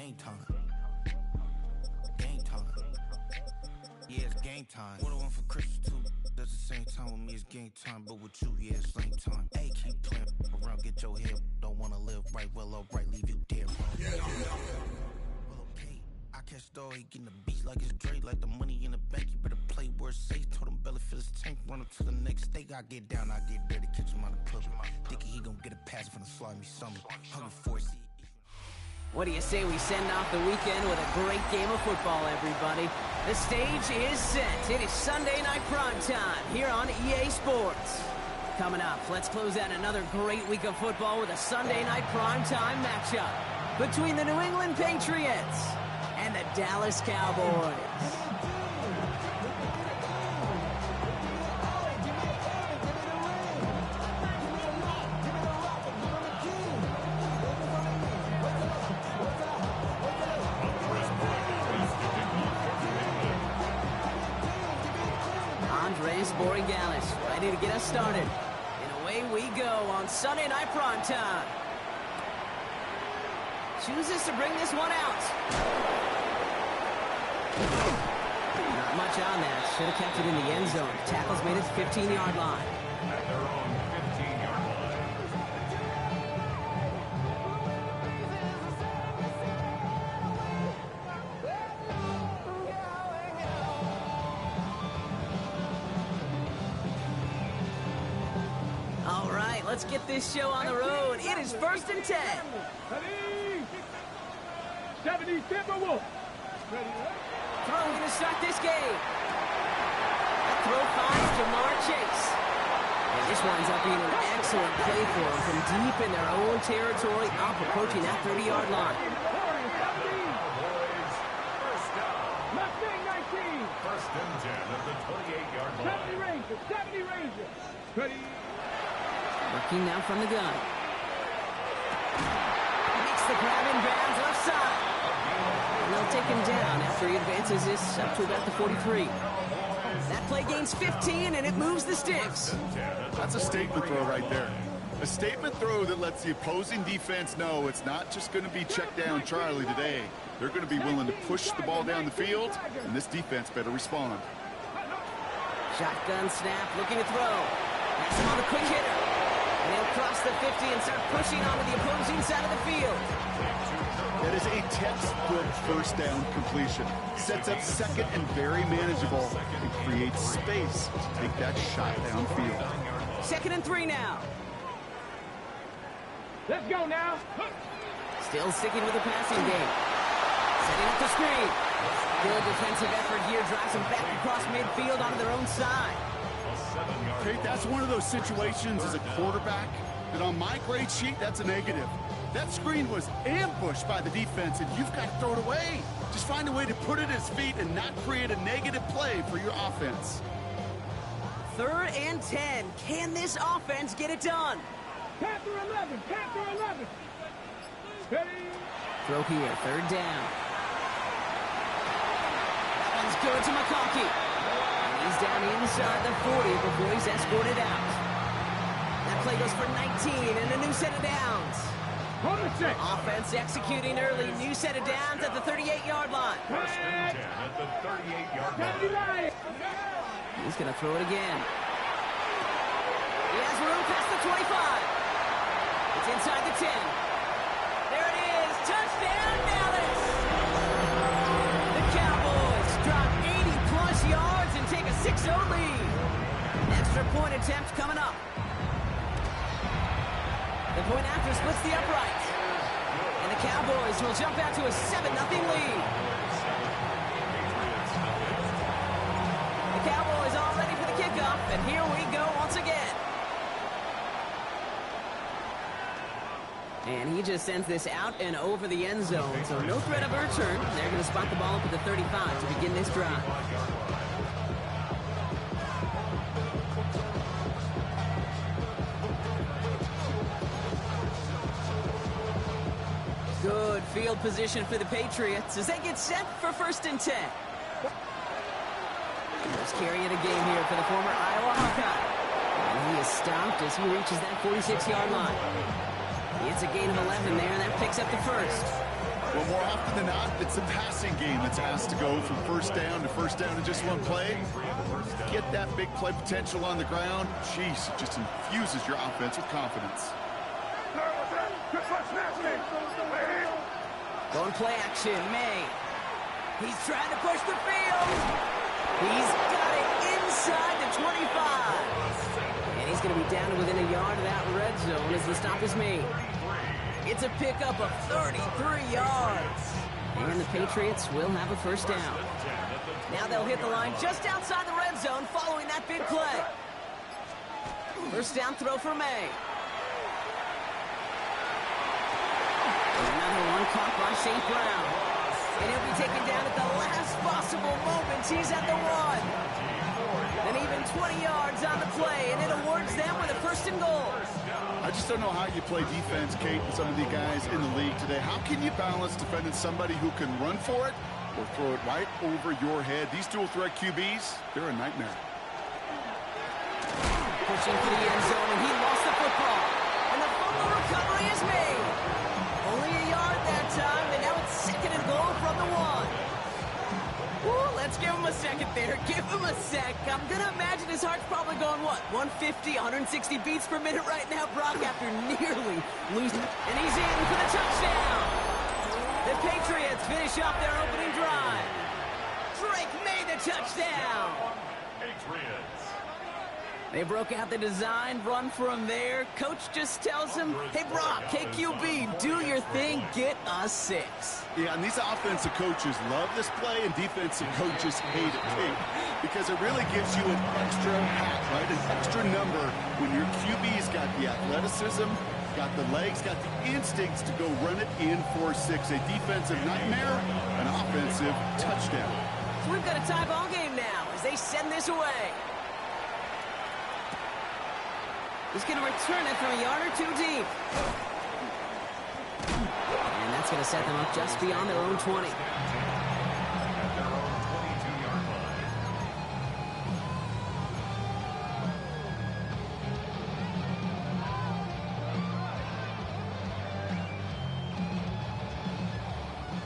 game time. Game time. Yeah, it's game time. What I want for Christmas too. At the same time with me, it's game time. But with you, yeah, it's same time. Hey, keep playing around, get your head. Don't wanna live right, well, alright, leave you dead wrong. Well, okay, I catch the dog, he getting the beats like it's Dre, like the money in the bank. You better play where it's safe. Told him belly fill his tank, run up to the next steak. I get down, I get dirty, catch him on the club. Dickie, he gon' get a pass from the slimy summer. Hungry for it. What do you say we send off the weekend with a great game of football, everybody? The stage is set. It is Sunday night prime time here on EA Sports. Coming up, let's close out another great week of football with a Sunday night prime time matchup between the New England Patriots and the Dallas Cowboys. Ready to get us started. And away we go on Sunday night prime time. Chooses to bring this one out. Not much on that. Should have kept it in the end zone. Tackle's made it to 15-yard line. At their own 15-yard line. Let's get this show on the road. It is 1st and 10. 70 Timberwolves. Throwing to start this game. That throw finds Jamar Chase. And this winds up being an excellent play for them from deep in their own territory, up approaching that 30-yard line. Mustang 19. 1st and 10 at the 28-yard line. 70 Rangers. Ready. Working now from the gun. Makes the grab in bounds left side. And they'll take him down after he advances this up to about the 43. That play gains 15, and it moves the sticks. That's a statement throw right there. A statement throw that lets the opposing defense know it's not just going to be check down Charlie today. They're going to be willing to push the ball down the field, and this defense better respond. Shotgun snap, looking to throw. That's him on the quick hitter. And he'll cross the 50 and start pushing onto the opposing side of the field. That is a textbook first down completion. Sets up second and very manageable and creates space to take that shot downfield. 2nd and 3 now. Let's go now. Still sticking with the passing game. Setting up the screen. Good defensive effort here. Drives them back across midfield onto their own side. Okay, that's one of those situations as a quarterback that on my grade sheet, that's a negative. That screen was ambushed by the defense, and you've got to throw it away. Just find a way to put it at his feet and not create a negative play for your offense. 3rd and 10. Can this offense get it done? Panther 11. Panther 11. Ready. Throw here. 3rd down. That one's good to McConkey. He's down inside the 40 before he's escorted out. That play goes for 19 and a new set of downs. Offense executing early. New set of downs at the 38-yard line. 1st and 10 at the 38-yard line. He's going to throw it again. He has room past the 25. It's inside the 10. There it is. Touchdown, Dallas. The Cowboys drop 80-plus yards and take a 6-0 lead. Extra point attempt coming up. The point after splits the uprights. And the Cowboys will jump out to a 7-0 lead. The Cowboys all ready for the kickoff, and here we go once again. And he just sends this out and over the end zone, so no threat of a return. They're going to spot the ball up at the 35 to begin this drive. Good field position for the Patriots as they get set for 1st and 10. First carry of the game here for the former Iowa Hawkeye. And he is stopped as he reaches that 46-yard line. It's a gain of 11 there, and that picks up the first. Well, more often than not, it's the passing game that's asked to go from first down in just one play. Get that big play potential on the ground. Jeez, it just infuses your offense with confidence. Going play action, May. He's trying to push the field. He's got it inside the 25. And he's going to be down to within a yard of that red zone as the stop is made. It's a pickup of 33 yards. And the Patriots will have a first down. Now they'll hit the line just outside the red zone following that big play. First down throw for May. Another one caught by St. Brown. And he'll be taken down at the last possible moment. He's at the 1. And even 20 yards on the play, and it awards them with a first and goal. I just don't know how you play defense, Kate, with some of the guys in the league today. How can you balance defending somebody who can run for it or throw it right over your head? These dual threat QBs, they're a nightmare. Pushing for the end zone, and he lost the football. And the fumble recovery is made. Only a yard that time, and now it's second and goal from the 1. Ooh, let's give him a second there. Give him a sec. I'm going to imagine his heart's probably going, what, 150, 160 beats per minute right now, Brock, after nearly losing. And he's in for the touchdown. The Patriots finish off their opening drive. Drake made the touchdown. Patriots. They broke out the design, run from there. Coach just tells him, hey, Brock, KQB, do your thing, get us 6. Yeah, and these offensive coaches love this play, and defensive coaches hate it, too, because it really gives you an extra hat, right, an extra number when your QB's got the athleticism, got the legs, got the instincts to go run it in for 6. A defensive nightmare, an offensive touchdown. So we've got a tie ball game now as they send this away. He's going to return it from a yard or 2 deep. And that's going to set them up just beyond their own 20.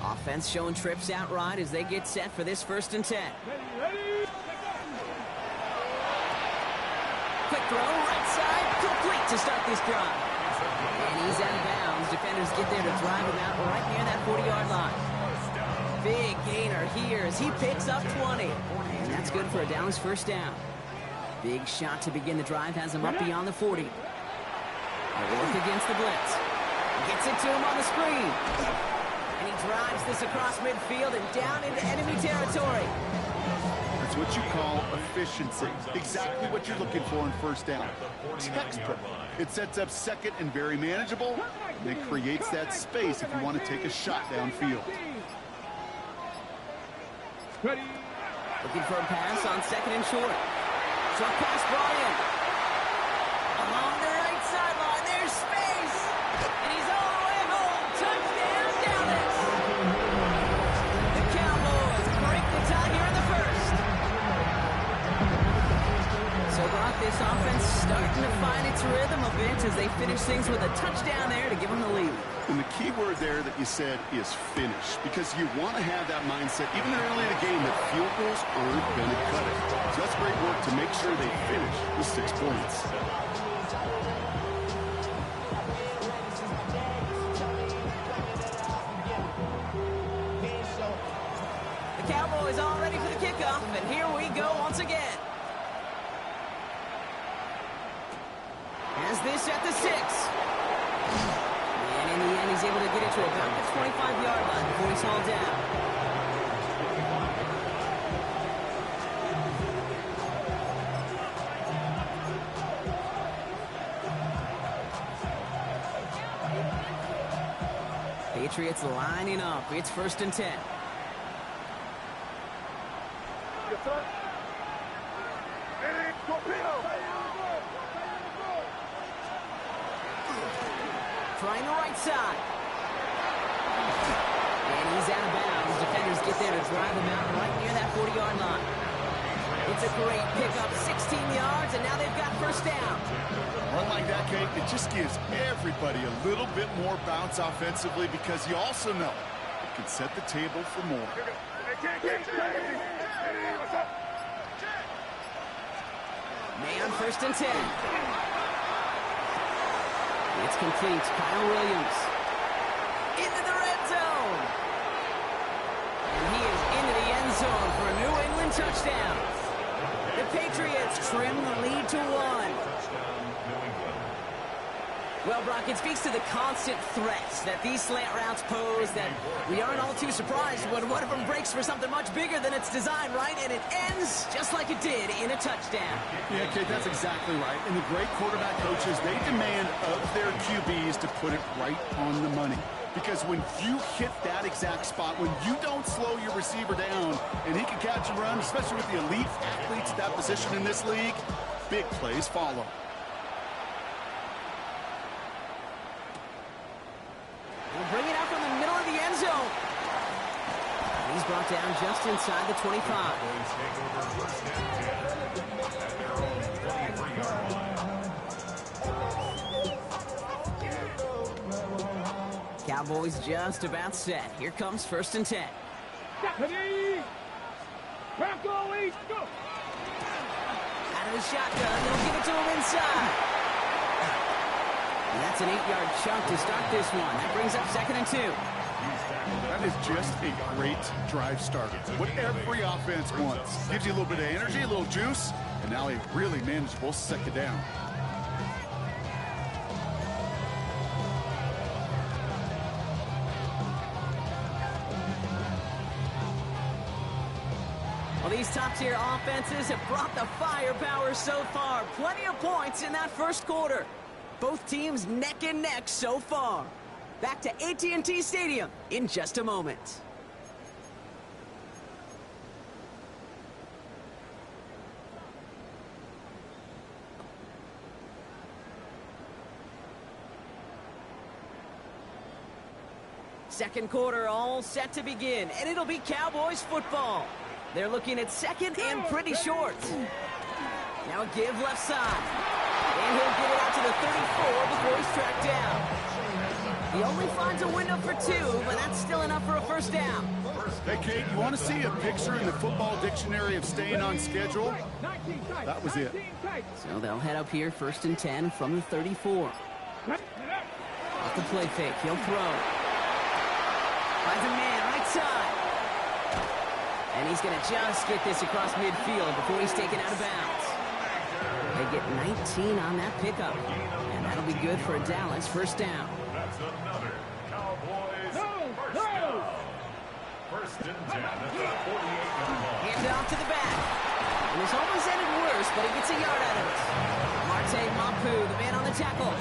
Offense showing trips out right as they get set for this 1st and 10. Quick throw, right side, complete to start this drive. And he's out of bounds. Defenders get there to drive him out right near that 40-yard line. Big gainer here as he picks up 20. And that's good for a Dallas first down. Big shot to begin the drive has him up beyond the 40. They'll look against the blitz. Gets it to him on the screen. And he drives this across midfield and down into enemy territory. That's what you call efficiency. Exactly what you're looking for in first down. Textbook. It sets up second and very manageable, and it creates that space if you want to take a shot downfield. Looking for a pass on second and short. Short pass brought in. Along the right sideline, there's space. And he's all the way home. Touchdown, Dallas. The Cowboys break the tie here in the first. So, Brock, this offense starting to find its rhythm a bit as they finish things with a touchdown there to give them the lead. And the key word there that you said is finish, because you want to have that mindset, even early in the game, that field goals aren't going to cut it. So that's great work to make sure they finish with 6 points. The Cowboys all ready for the kickoff, and here we go once again. As this at the 6. And in the end, he's able to get it to about the 25-yard line before he's hauled down. Patriots lining up. It's 1st and 10. Trying the right side. And he's out of bounds. Defenders get there to drive him out right near that 40-yard line. It's a great pickup, 16 yards, and now they've got first down. Run like that, Kate, it just gives everybody a little bit more bounce offensively, because you also know can set the table for more. May on 1st and 10. It's complete. Kyle Williams into the red zone. And he is into the end zone for a New England touchdown. The Patriots trim the lead to 1. Well, Brock, it speaks to the constant threats that these slant routes pose that we aren't all too surprised when one of them breaks for something much bigger than its design, right? And it ends just like it did in a touchdown. Yeah, Kate, that's exactly right. And the great quarterback coaches, they demand of their QBs to put it right on the money. Because when you hit that exact spot, when you don't slow your receiver down and he can catch and run, especially with the elite athletes at that position in this league, big plays follow. We'll bring it out from the middle of the end zone. He's brought down just inside the 25. Cowboys just about set. Here comes 1st and 10. Go. Out of the shotgun, they'll give it to him inside. And that's an 8-yard chunk to start this one. That brings up 2nd and 2. That is just a great drive starter. What every offense wants. Gives you a little bit of energy, a little juice, and now a really manageable 2nd down. Well, these top-tier offenses have brought the firepower so far. Plenty of points in that first quarter. Both teams neck and neck so far. Back to AT&T Stadium in just a moment. Second quarter all set to begin, and it'll be Cowboys football. They're looking at 2nd and pretty short. Now a give left side. And he'll get it out to the 34 before he's tracked down. He only finds a window for 2, but that's still enough for a 1st down. Hey, Kate, you want to see a picture in the football dictionary of staying on schedule? That was it. So they'll head up here 1st and 10 from the 34. Off the play fake, he'll throw. Finds a man right side. And he's going to just get this across midfield before he's taken out of bounds. They get 19 on that pickup. And that'll be good for a Dallas 1st down. That's another Cowboys first down. 1st and 10 at the 48-yard line. Hand off to the back. And this almost ended worse, but he gets a yard out of it. Marte Mapu, the man on the tackle.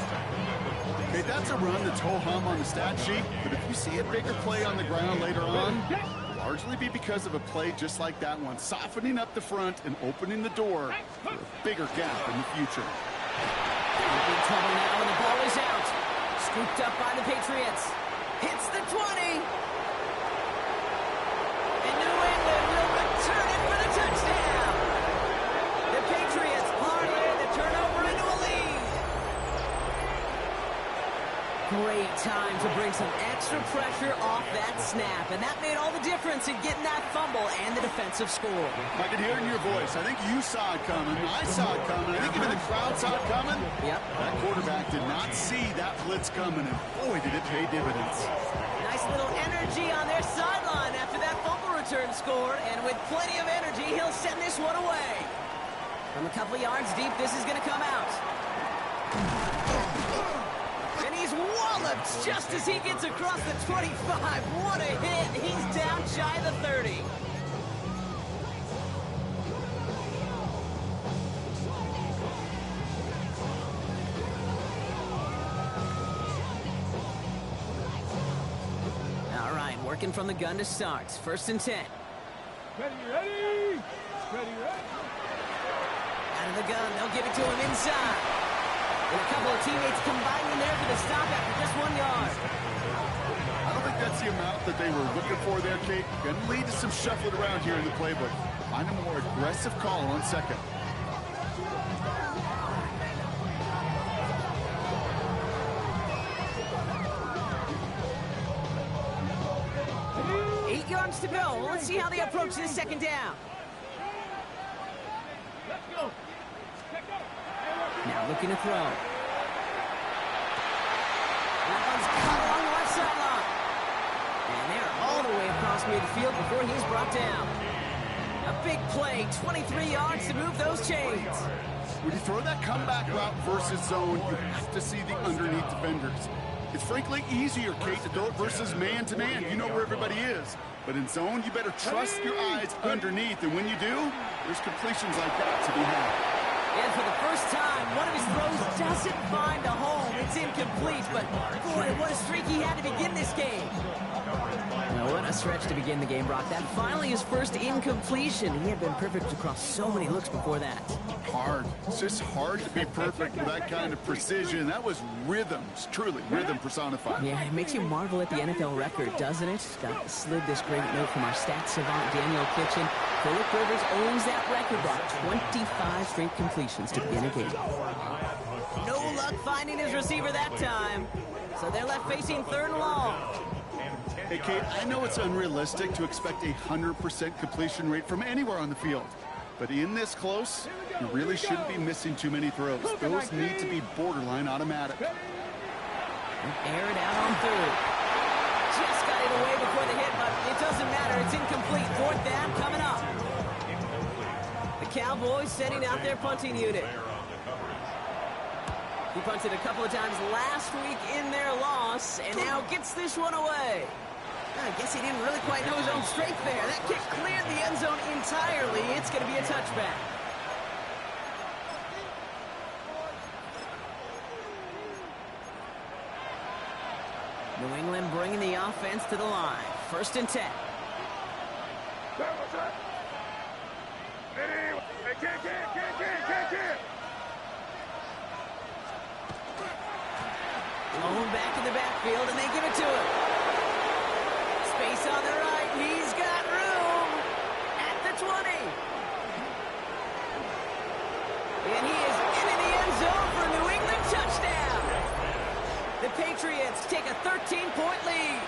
Okay, that's a run that's ho-hum on the stat sheet, but if you see a bigger play on the ground later on, largely be because of a play just like that one, softening up the front and opening the door for a bigger gap in the future. Big trouble now when the ball is out. Scooped up by the Patriots. Hits the 20. And New England will return it for the touchdown. The Patriots parlay the turnover into a lead. Great time to bring some extra pressure off that snap, and that made all the difference in getting that fumble and the defensive score. I can hear it in your voice. I think you saw it coming. I saw it coming. I think even the crowd saw it coming. Yep. That quarterback did not see that blitz coming, and boy, did it pay dividends. Nice little energy on their sideline after that fumble return score, and with plenty of energy, he'll send this one away. From a couple yards deep, this is going to come out. And he's walloped just as he gets across the 25. What a hit. He's down shy of the 30. All right, working from the gun to start. 1st and 10. Ready. Out of the gun, they'll give it to him inside. And a couple of teammates combining there for the stop after just 1 yard. I don't think that's the amount that they were looking for there, Kate. Going to lead to some shuffling around here in the playbook. Find a more aggressive call on 2nd. yards to go. Let's see how they approach this second down. Let's go. Now looking to throw. That one's cut along the left sideline. And they're all the way across midfield before he's brought down. A big play, 23 yards to move those chains. When you throw that comeback route versus zone, you have to see the underneath defenders. It's frankly easier, Kate, to throw it versus man-to-man. You know where everybody is. But in zone, you better trust your eyes underneath. And when you do, there's completions like that to be had. And for the first time, one of his throws doesn't find a home. It's incomplete, but boy, what a streak he had to begin this game. Now, what a stretch to begin the game, Brock. That finally his first incompletion. He had been perfect across so many looks before that. Hard. It's just hard to be perfect with that kind of precision. That was rhythm. It's truly rhythm personified. Yeah, it makes you marvel at the NFL record, doesn't it? Got slid this great note from our stats savant, Daniel Kitchen. Phillip Rivers owns that record, Brock. 25 straight completions to begin a game. No luck finding his receiver that time. So they're left facing 3rd and long. Hey, Kate, I know it's unrealistic to expect a 100% completion rate from anywhere on the field. But in this close, you really shouldn't be missing too many throws. Those need to be borderline automatic. Air it out on 3rd. Just got it away before the hit, but it doesn't matter. It's incomplete. 4th down coming up. The Cowboys setting out their punting unit. He punted a couple of times last week in their loss, and now gets this one away. I guess he didn't really quite know his own strength there. That kick cleared the end zone entirely. It's going to be a touchback. New England bringing the offense to the line. 1st and 10. Owen back in the backfield, and they give it to him. Space on the right. He's got room at the 20. And he is into the end zone for a New England touchdown. The Patriots take a 13-point lead.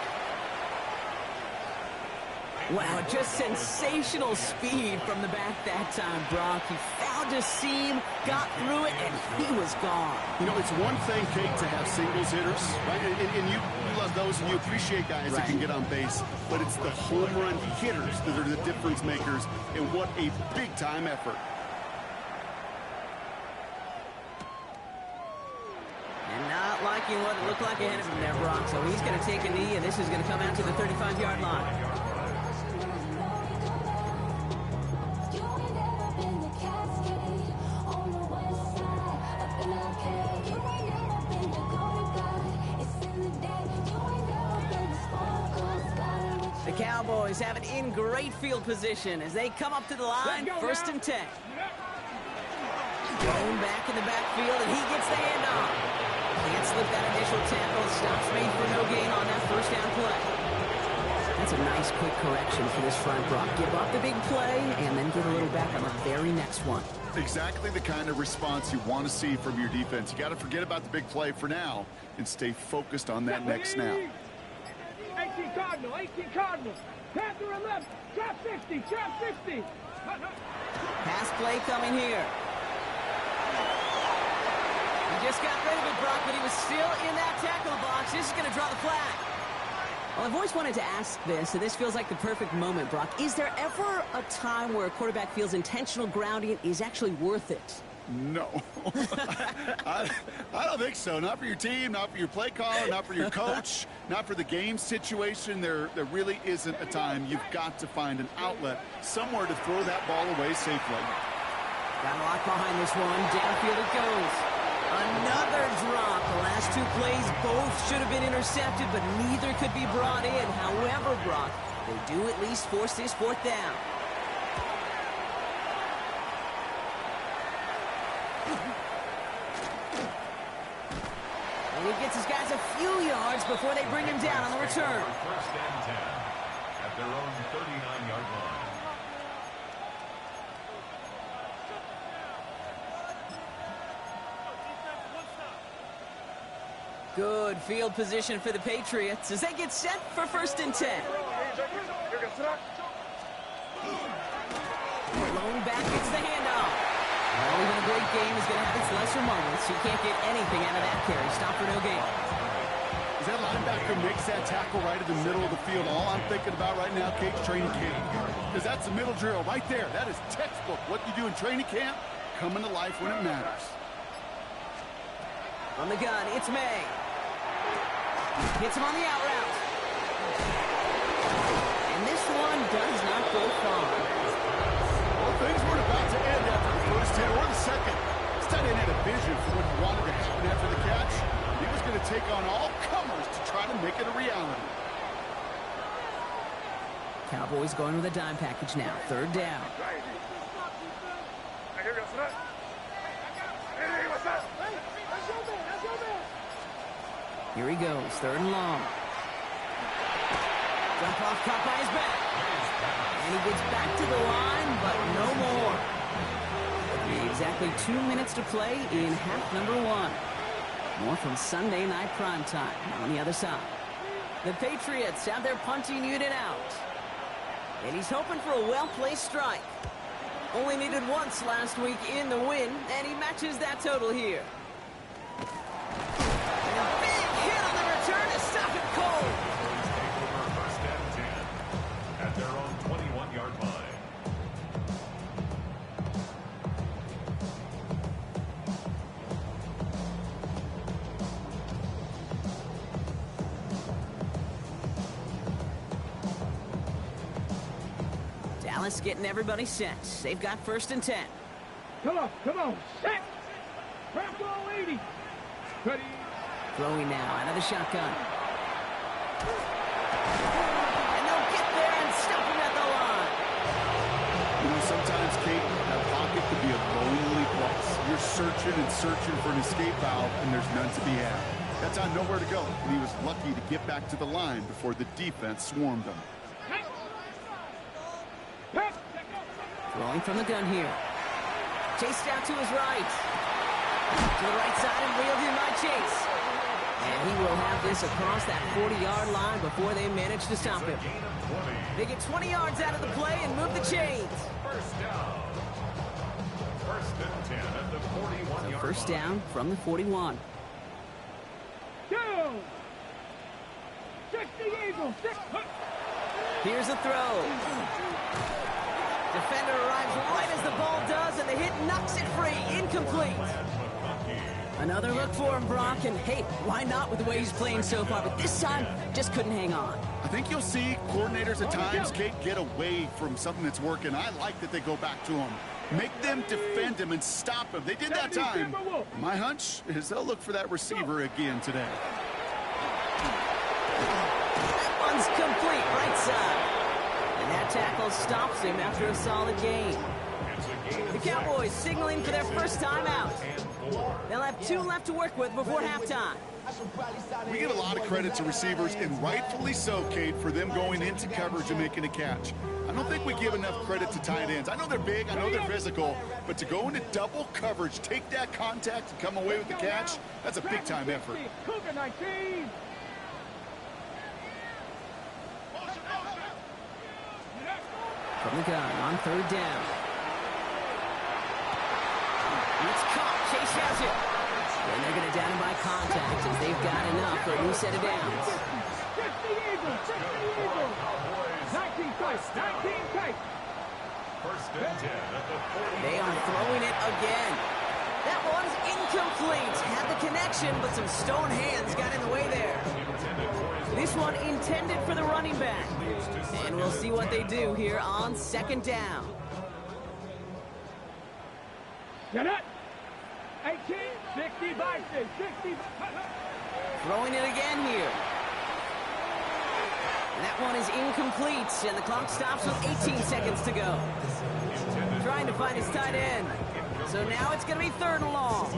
Wow, just sensational speed from the back that time, Brock. He found a seam, got through it, and he was gone. You know, it's one thing, Kate, to have singles hitters, right? And you love those, and you appreciate guys that can get on base. But it's the home run hitters that are the difference makers, and what a big-time effort. And not liking what it looked like ahead of him there, Brock. So he's going to take a knee, and this is going to come out to the 35-yard line. The Cowboys have it in great field position as they come up to the line, 1st and 10. Going back in the backfield, and he gets the handoff. Can't slip that initial tackle. Stops made for no gain on that 1st down play. That's a nice quick correction for this front, Brock. Give up the big play and then get a little back on the very next one. Exactly the kind of response you want to see from your defense. You got to forget about the big play for now and stay focused on that next snap. 18 Cardinal, 18 Cardinal. Panther 11, trap 60, trap 60. Pass play coming here. He just got rid of it, Brock, but he was still in that tackle box. This is going to draw the flag. Well, I've always wanted to ask this, and this feels like the perfect moment, Brock. Is there ever a time where a quarterback feels intentional grounding is actually worth it? No. I don't think so. Not for your team, not for your play caller, not for your coach, not for the game situation. There really isn't a time. You've got to find an outlet, somewhere to throw that ball away safely. Got a lock behind this one. Downfield it goes. Another drop. The last 2 plays both should have been intercepted, but neither could be brought in. However, Brock, they do at least force this 4th down. And he gets his guys a few yards before they bring him down on the return. 1st and 10 at their own 39-yard line. Good field position for the Patriots as they get set for 1st and 10. Throwing back, it's the handoff. Well, even a great game is going to have its lesser moments. He can't get anything out of that carry. Stop for no gain. As that linebacker makes that tackle right in the middle of the field, all I'm thinking about right now, Kate's training camp. Because that's the middle drill right there. That is textbook. What you do in training camp, coming to life when it matters. On the gun, it's May. Hits him on the out route. And this one does not go far. Well, things weren't about to end after the first hit or the second. This tight end had a vision for what he wanted to happen after the catch. He was going to take on all comers to try to make it a reality. Cowboys going with a dime package now. Third down. Here he goes, third and long. Jump off, caught by his back. And he gets back to the line, but no more. Exactly 2 minutes to play in half number 1. More from Sunday Night Primetime on the other side. The Patriots have their punting unit out. And he's hoping for a well-placed strike. Only needed once last week in the win, and he matches that total here. And a big hit on the return to stop it cold. Take over first and 10 at their own 21-yard line. Dallas getting everybody set. They've got first and 10. Come on, set. Bronco 80. Ready. Throwing now out of the shotgun. And they'll get there and stop him at the line. You know, sometimes, Kate, that pocket could be a lonely place. You're searching and searching for an escape valve, and there's none to be had. That's on nowhere to go, and he was lucky to get back to the line before the defense swarmed him. Throwing from the gun here. Chased out to his right. To the right side and reeled in by Chase. And he will have this across that 40-yard line before they manage to stop him. They get 20 yards out of the play and move the chains. First down. First and 10 at the 41-yard line. First down from the 41. Go. 60 Eagles. 6. Here's a throw. Defender arrives right as the ball does, and the hit knocks it free. Incomplete. Another look for him, Brock, and hey, why not with the way he's playing so far? But this time, just couldn't hang on. I think you'll see coordinators at times, Kate, get away from something that's working. I like that they go back to him. Make them defend him and stop him. They did that time. My hunch is they'll look for that receiver again today. That one's complete, right side. And that tackle stops him after a solid gain. The Cowboys signaling for their first time out. They'll have 2 left to work with before halftime. We give a lot of credit to receivers, and rightfully so, Kate, for them going into coverage and making a catch. I don't think we give enough credit to tight ends. I know they're big, I know they're physical, but to go into double coverage, take that contact, and come away with the catch, that's a big-time effort. Cougar 19. From the gun on third down. It's caught. Chase has it. And they're going to down him by contact as they've got enough for a new set of downs. 60 Eagles. 60 Eagles. 19 tight. 19 tight. First and 10 at the 40. They are throwing it again. That one's incomplete. Had the connection, but some stone hands got in the way there. This one intended for the running back. And we'll see what they do here on second down. Get it. 18, 60 by 60. Throwing it again here. And that one is incomplete, and the clock stops with 18 seconds to go. Trying to find his tight end. So now it's going to be third and long.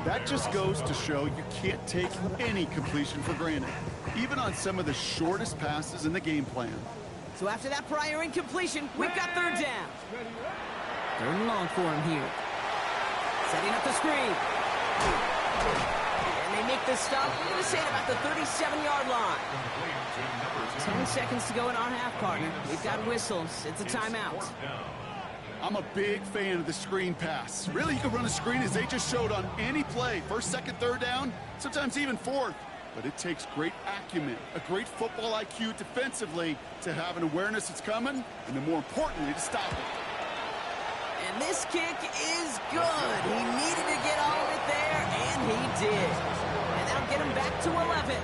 That just goes to show you can't take any completion for granted, even on some of the shortest passes in the game plan. So after that prior incompletion, we've got third down. Third and long for him here. Setting up the screen. And they make the stop, I'm going to say about the 37-yard line. 10 seconds to go in our half, partner. We've got whistles. It's a timeout. I'm a big fan of the screen pass. Really, you can run a screen as they just showed on any play. First, second, third down, sometimes even fourth. But it takes great acumen, a great football IQ defensively to have an awareness it's coming, and then more importantly, to stop it. And this kick is good. He needed to get all of it there, and he did. And that'll get him back to 11.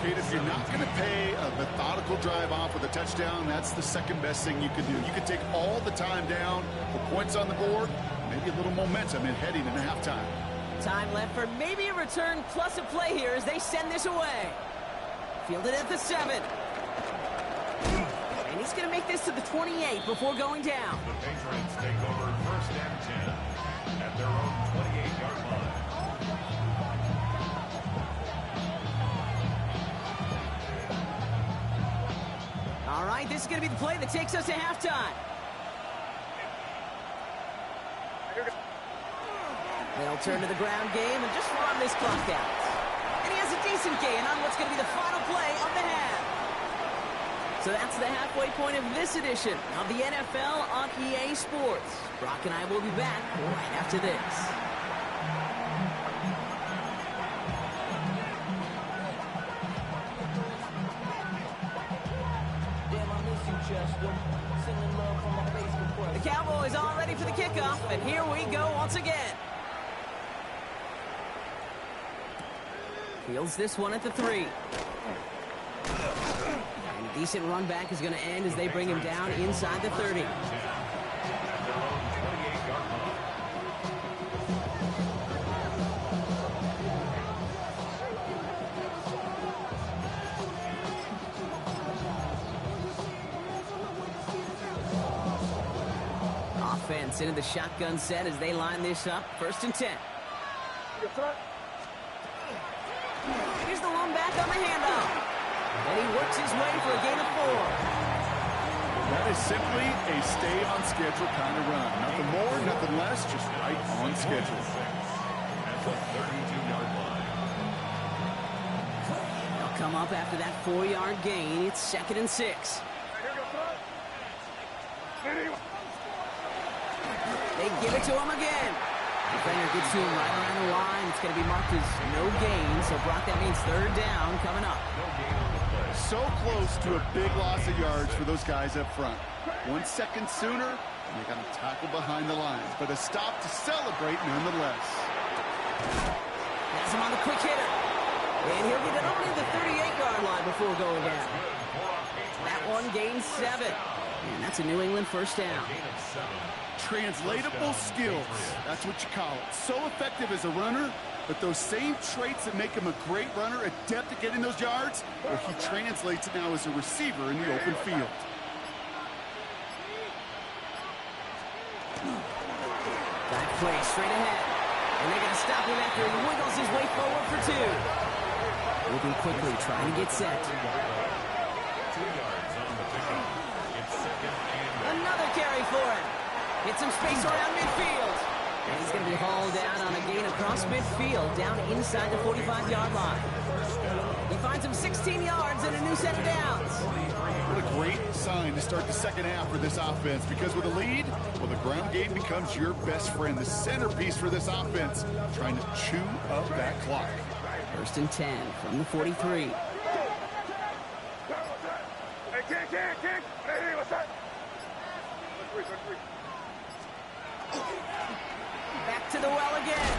Kate, if you're not going to pay a methodical drive off with a touchdown, that's the second best thing you can do. You can take all the time down, put points on the board, maybe a little momentum in heading into halftime. Time left for maybe a return plus a play here as they send this away. Fielded at the 7. And he's going to make this to the 28 before going down. The Patriots take over 1st and 10 at their own 28-yard line. All right, this is going to be the play that takes us to halftime. They'll turn to the ground game and just run this clock out. And he has a decent gain on what's going to be the final play of the half. So that's the halfway point of this edition of the NFL on EA Sports. Brock and I will be back right after this. The Cowboys all ready for the kickoff, and here we go once again. Fields this one at the 3. And a decent run back is going to end as they bring him down inside the 30. Offense into the shotgun set as they line this up. 1st and 10. Here's the lone back on the handoff. And he works his way for a gain of 4. That is simply a stay-on-schedule kind of run. Nothing more, nothing less, just right on schedule. At the 32-yard line. They'll come up after that 4-yard gain. It's 2nd and 6. They give it to him again. Defender gets to him right around the line. It's going to be marked as no gain. So, Brock, that means 3rd down coming up. So close to a big loss of yards for those guys up front. 1 second sooner, and they got to tackle behind the lines. But a stop to celebrate nonetheless. That's him on the quick hitter. And he'll get it only the 38-yard line before going down. That one gains 7. And that's a New England 1st down. Translatable skills, that's what you call it. So effective as a runner, but those same traits that make him a great runner, adept at getting those yards, well, he translates it now as a receiver in the open field. Back play straight ahead. And they're going to stop him after he wiggles his way forward for 2. Moving quickly, trying to get set. 2 yards on the pickup. It's 2nd and Another carry for him. Get some space around midfield. And he's going to be hauled down on a gain across midfield, down inside the 45-yard line. He finds him 16 yards and a new set of downs. What a great sign to start the second half for this offense, because with a lead, well, the ground game becomes your best friend, the centerpiece for this offense, trying to chew up that clock. 1st and 10 from the 43. Back to the well again.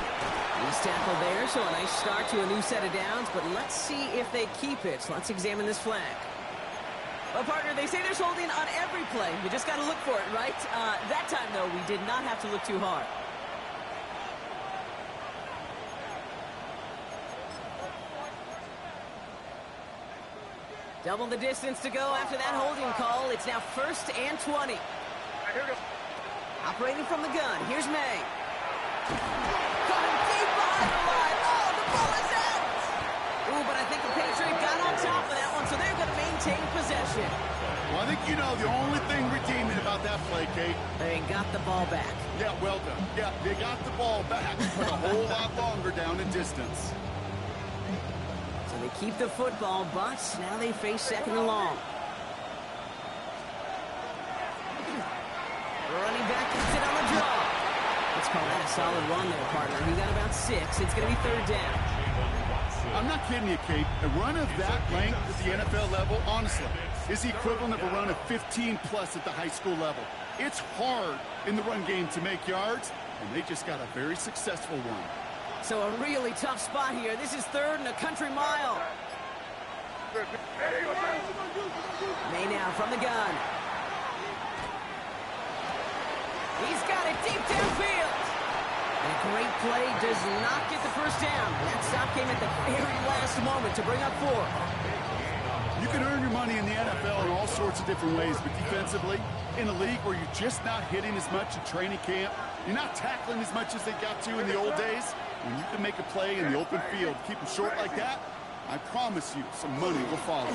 He's tackled there, so a nice start to a new set of downs, but let's see if they keep it. So let's examine this flag. Well, partner, they say there's holding on every play. You just got to look for it, right? That time, though, we did not have to look too hard. Double the distance to go after that holding call. It's now 1st and 20. Operating from the gun, here's May. Caught him deep behind the line. Oh, the ball is out! Ooh, but I think the Patriots got on top of that one, so they're going to maintain possession. Well, I think you know the only thing redeeming about that play, Kate. They got the ball back. Yeah, well done. Yeah, they got the ball back, but a whole lot longer down in distance. So they keep the football, but now they face 2nd and long. Running Let's call that a solid run there, partner. He got about 6. It's going to be third down. I'm not kidding you, Kate. A run of that length at the NFL level, honestly, is the equivalent of a run of 15-plus at the high school level. It's hard in the run game to make yards, and they just got a very successful one. So a really tough spot here. This is third and a country mile. May now from the gun. He's got it deep downfield. And a great play does not get the first down. And that stop came at the very last moment to bring up 4. You can earn your money in the NFL in all sorts of different ways, but defensively, in a league where you're just not hitting as much in training camp, you're not tackling as much as they got to in the old days, when you can make a play in the open field, keep them short like that, I promise you some money will follow.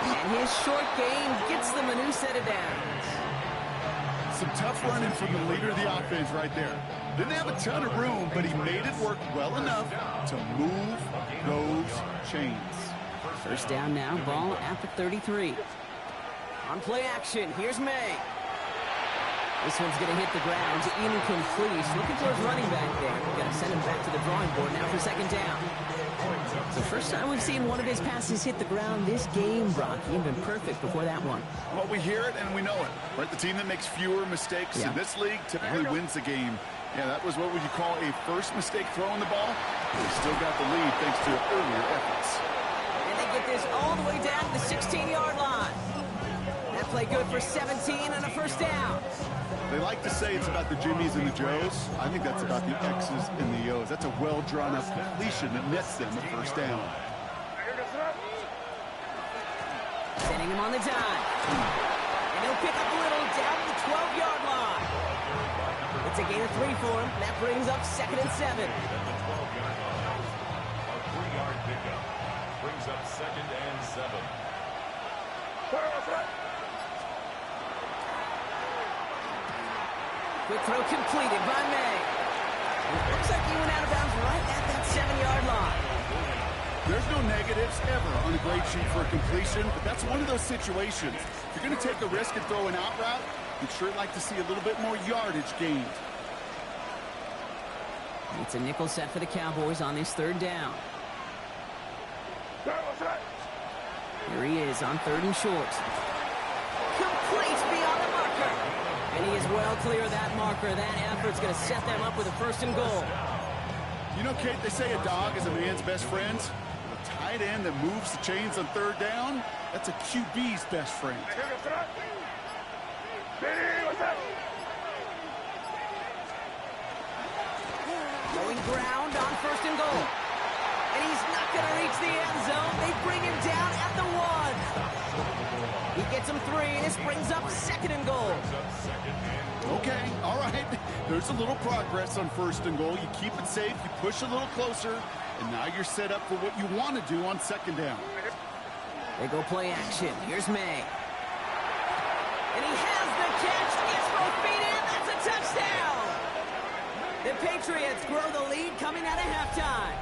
And his short gain gets them a new set of downs. Some tough running from the leader of the offense right there. Didn't have a ton of room, but he made it work well enough to move those chains. First down now, ball at the 33. On play action, here's May. This one's going to hit the ground, incomplete. Looking for his running back there. Got to send him back to the drawing board now for second down. It's the first time we've seen one of his passes hit the ground this game, Brock. He'd been perfect before that one. Well, we hear it and we know it. Right? The team that makes fewer mistakes in this league typically wins the game. Yeah, that was what would you call a first mistake throwing the ball. They still got the lead thanks to earlier efforts. And they get this all the way down to the 16-yard line. That play good for 17 and a first down. They like to say it's about the Jimmies and the Joes. I think that's about the X's and the O's. That's a well-drawn-up completion that nets them a first down. Sending him on the dime. And he'll pick up a little down the 12-yard line. It's a gain of 3 for him. That brings up second and 7. A 3-yard pickup brings up second and 7. Quick throw completed by May. It looks like he went out of bounds right at that 7-yard line. There's no negatives ever on a grade sheet for a completion, but that's one of those situations. If you're going to take a risk and throw an out route, you'd sure like to see a little bit more yardage gained. It's a nickel set for the Cowboys on this third down. Here he is on third and short. Complete beyond the marker. And he is well clear of that marker. That effort's going to set them up with a first and goal. You know, Kate, they say a dog is a man's best friend. A tight end that moves the chains on third down, that's a QB's best friend. Going ground on first and goal. And he's not going to reach the end zone. They bring him down at the 1. He gets him 3, and this brings up second and goal. Okay, all right. There's a little progress on first and goal. You keep it safe, you push a little closer, and now you're set up for what you want to do on second down. They go play action. Here's May. And he has the catch. Gets both feet in. That's a touchdown. The Patriots grow the lead coming out of halftime.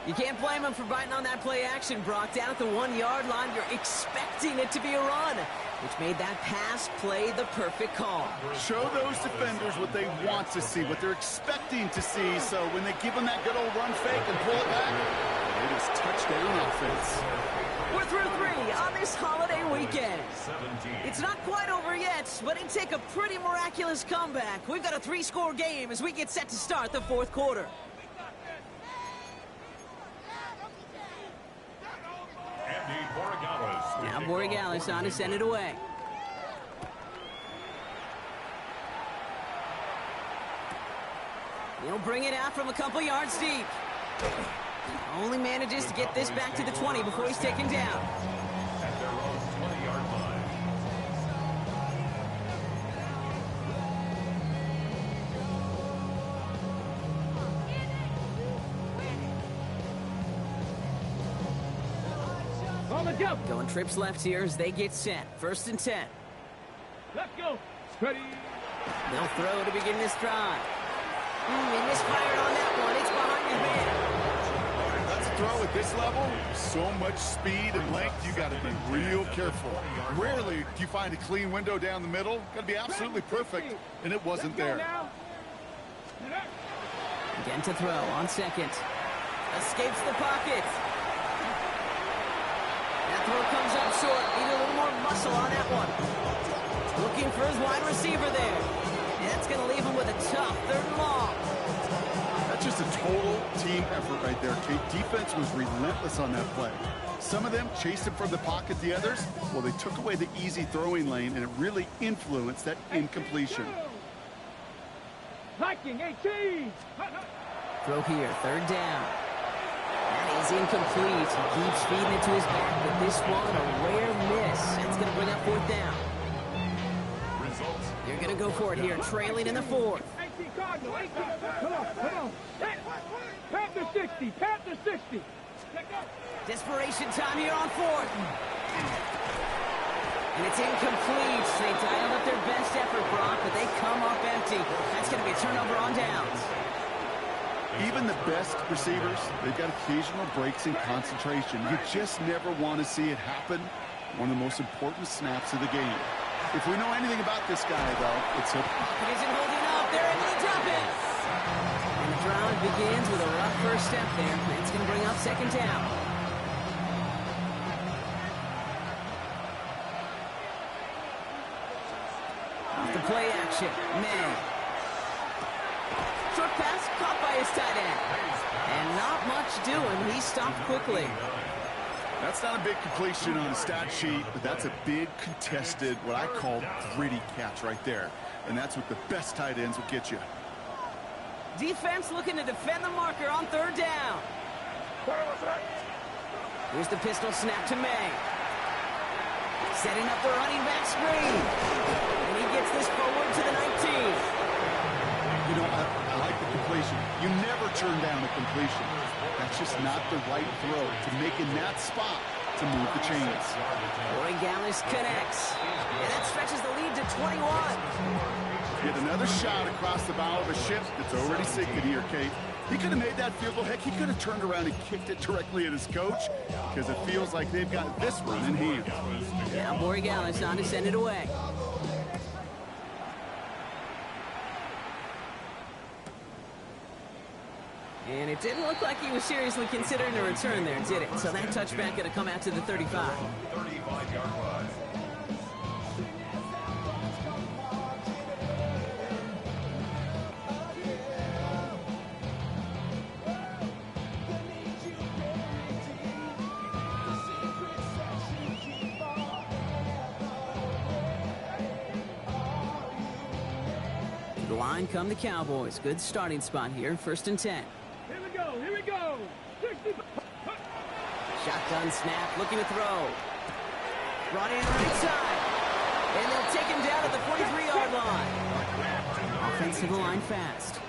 You can't blame him for biting on that play action, Brock. Down at the 1-yard line, you're expecting it to be a run, which made that pass play the perfect call. Show those defenders what they want to see, what they're expecting to see, so when they give them that good old run fake and pull it back, it is touchdown offense. We're through 3 on this holiday weekend. It's not quite over yet, but it'd take a pretty miraculous comeback. We've got a 3-score game as we get set to start the 4th quarter. Now Borregales on to send it away. He'll bring it out from a couple yards deep. Only manages to get this back to the 20 before he's taken down. At their own 20-yard line. On the jump. Going trips left here as they get set. First and 10. Let's go. Ready. They'll throw to begin this drive. He misfired on that one. It's behind his man. That's a throw at this level, so much speed and length, you got to be real careful. Rarely do you find a clean window down the middle. Got to be absolutely perfect, and it wasn't there. Again to throw on second. Escapes the pocket. That throw comes up short. Need a little more muscle on that one. Looking for his wide receiver there. And that's going to leave him with a tough 3rd and long. That's just a total team effort right there, Kate. Defense was relentless on that play. Some of them chased him from the pocket. The others, well, they took away the easy throwing lane, and it really influenced that incompletion. Hiking 18. Throw here, 3rd down. That is incomplete. He keeps feeding it to his back, but this one, a rare miss. That's going to bring up 4th down. They're going to go for it here, trailing in the 4th. 18 Cardinal, 18. Come on. Panther 60, Panther 60. Desperation time here on 4th. And it's incomplete. They dialed up their best effort, Brock, but they come up empty. That's going to be a turnover on downs. Even the best receivers, they've got occasional breaks in concentration. You just never want to see it happen. One of the most important snaps of the game. If we know anything about this guy, though, it's a... Pocket isn't holding up. They're able to drop it. And the drive begins with a rough first step there. It's going to bring up 2nd down. Off the play action. Man. Short pass caught by his tight end. And not much doing. He stopped quickly. That's not a big completion on the stat sheet, but that's a big contested, what I call gritty catch right there. And that's what the best tight ends will get you. Defense looking to defend the marker on 3rd down. Here's the pistol snap to May. Setting up the running back screen. And he gets this forward to the 19. You know, I like the completion. You never turn down a completion. That's just not the right throw to make in that spot to move the chains. Corey Gallis connects. And that stretches the lead to 21. Get another shot across the bow of a ship that's already sinking here, Kate. He could have made that field goal. Heck, he could have turned around and kicked it directly at his coach because it feels like they've got this one in hand. Now Corey Gallis on to send it away. And it didn't look like he was seriously considering a return there, did it? So that touchback going to come out to the 35. 35-yard line. To the line come the Cowboys. Good starting spot here, 1st and 10. Here we go. 60. Shotgun snap, looking to throw. Brought in right side. And they'll take him down at the 43-yard line. Offense to the line fast.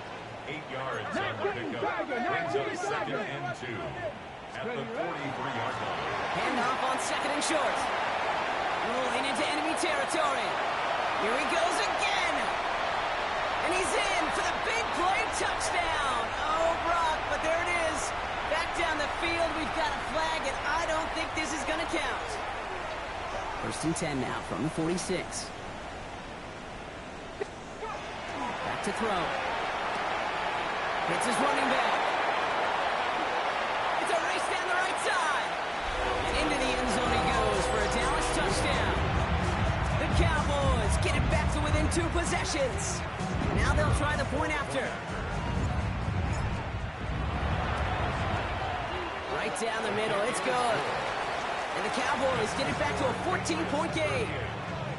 8 yards on the pickup. Brings up 2nd and 2 at the 43-yard line. Handoff on 2nd and short. Rolling into enemy territory. Here he goes again. And he's in for the big play touchdown. Oh, Brock, but there it is. Back down the field, we've got a flag, and I don't think this is going to count. 1st and 10 now from the 46. Back to throw. Hits his running back. It's a race down the right side. And into the end zone he goes for a Dallas touchdown. The Cowboys get it back to within 2 possessions. Now they'll try the point after. Right down the middle, it's good. And the Cowboys get it back to a 14-point game.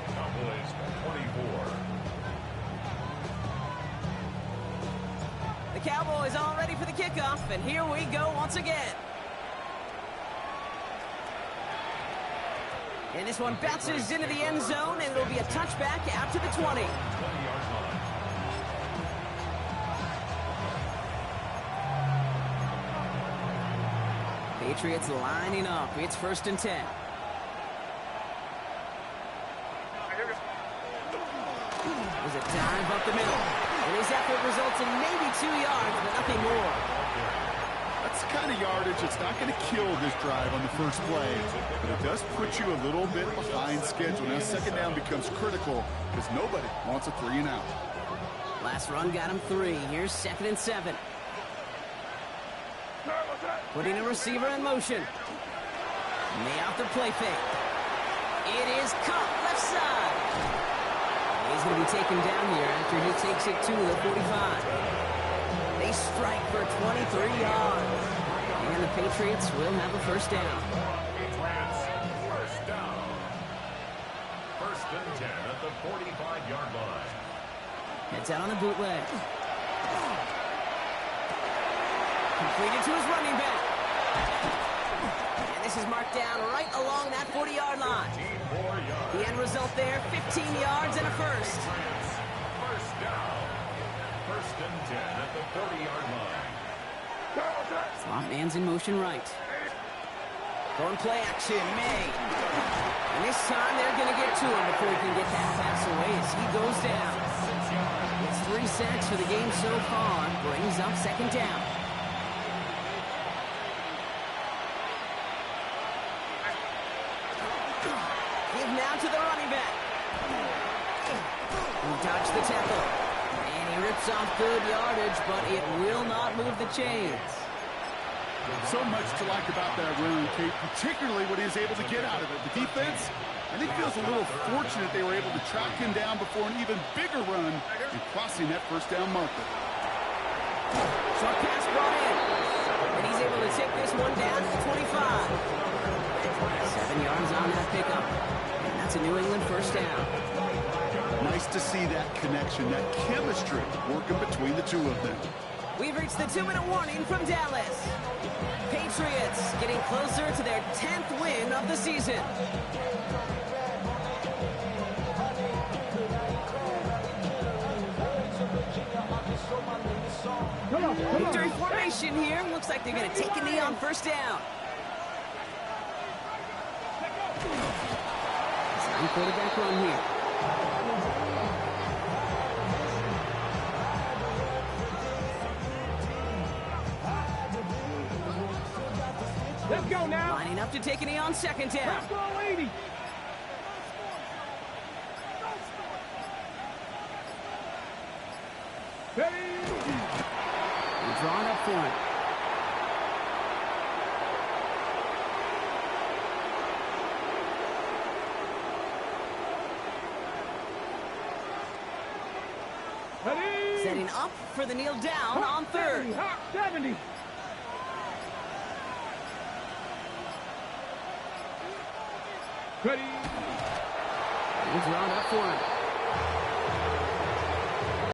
Cowboys 24. The Cowboys all ready for the kickoff, and here we go once again. And this one bounces into the end zone, and it'll be a touchback out to the 20. 20-yard line. Patriots lining up. It's 1st and 10. There's a dive up the middle. And his effort results in maybe 2 yards, but nothing more. That's the kind of yardage that's not going to kill this drive on the first play, but it does put you a little bit behind schedule. Now second down becomes critical because nobody wants a 3 and out. Last run got him 3. Here's 2nd and 7. Putting a receiver in motion. May out the play fake. It is caught left side. He's going to be taken down here after he takes it to the 45. They strike for 23 yards. And the Patriots will have a first down. Patriots, first down. 1st and 10 at the 45-yard line. Heads out on the bootleg. Completed to his running back. And this is marked down right along that 40-yard line. The end result there, 15 yards and a first. First down. 1st and 10 at the 40-yard line. Slot man's in motion right. Going play action, May. And this time they're going to get to him before he can get that pass away as he goes down. It's 3 sacks for the game so far. Brings up 2nd down. Give now to the running back. He dodged the tackle. And he rips off good yardage, but it will not move the chains. So much to like about that run, Kate, particularly what he was able to get out of it. The defense, I think, feels a little fortunate they were able to track him down before an even bigger run and crossing that first down marker. Short pass brought in. And he's able to take this one down to the 25. 7 yards on that pickup. And that's a New England first down. Nice to see that connection, that chemistry working between the two of them. We've reached the 2-minute warning from Dallas. Patriots getting closer to their 10th win of the season. Victory formation here. Looks like they're going to take a knee on first down. Sign quarterback run here. Let's go now. Lining up to take a knee on 2nd down. Let's go, lady. He's drawn up for it. Ready. Setting up for the kneel down on 3rd. Hot 70. Ready. He's drawn up for it.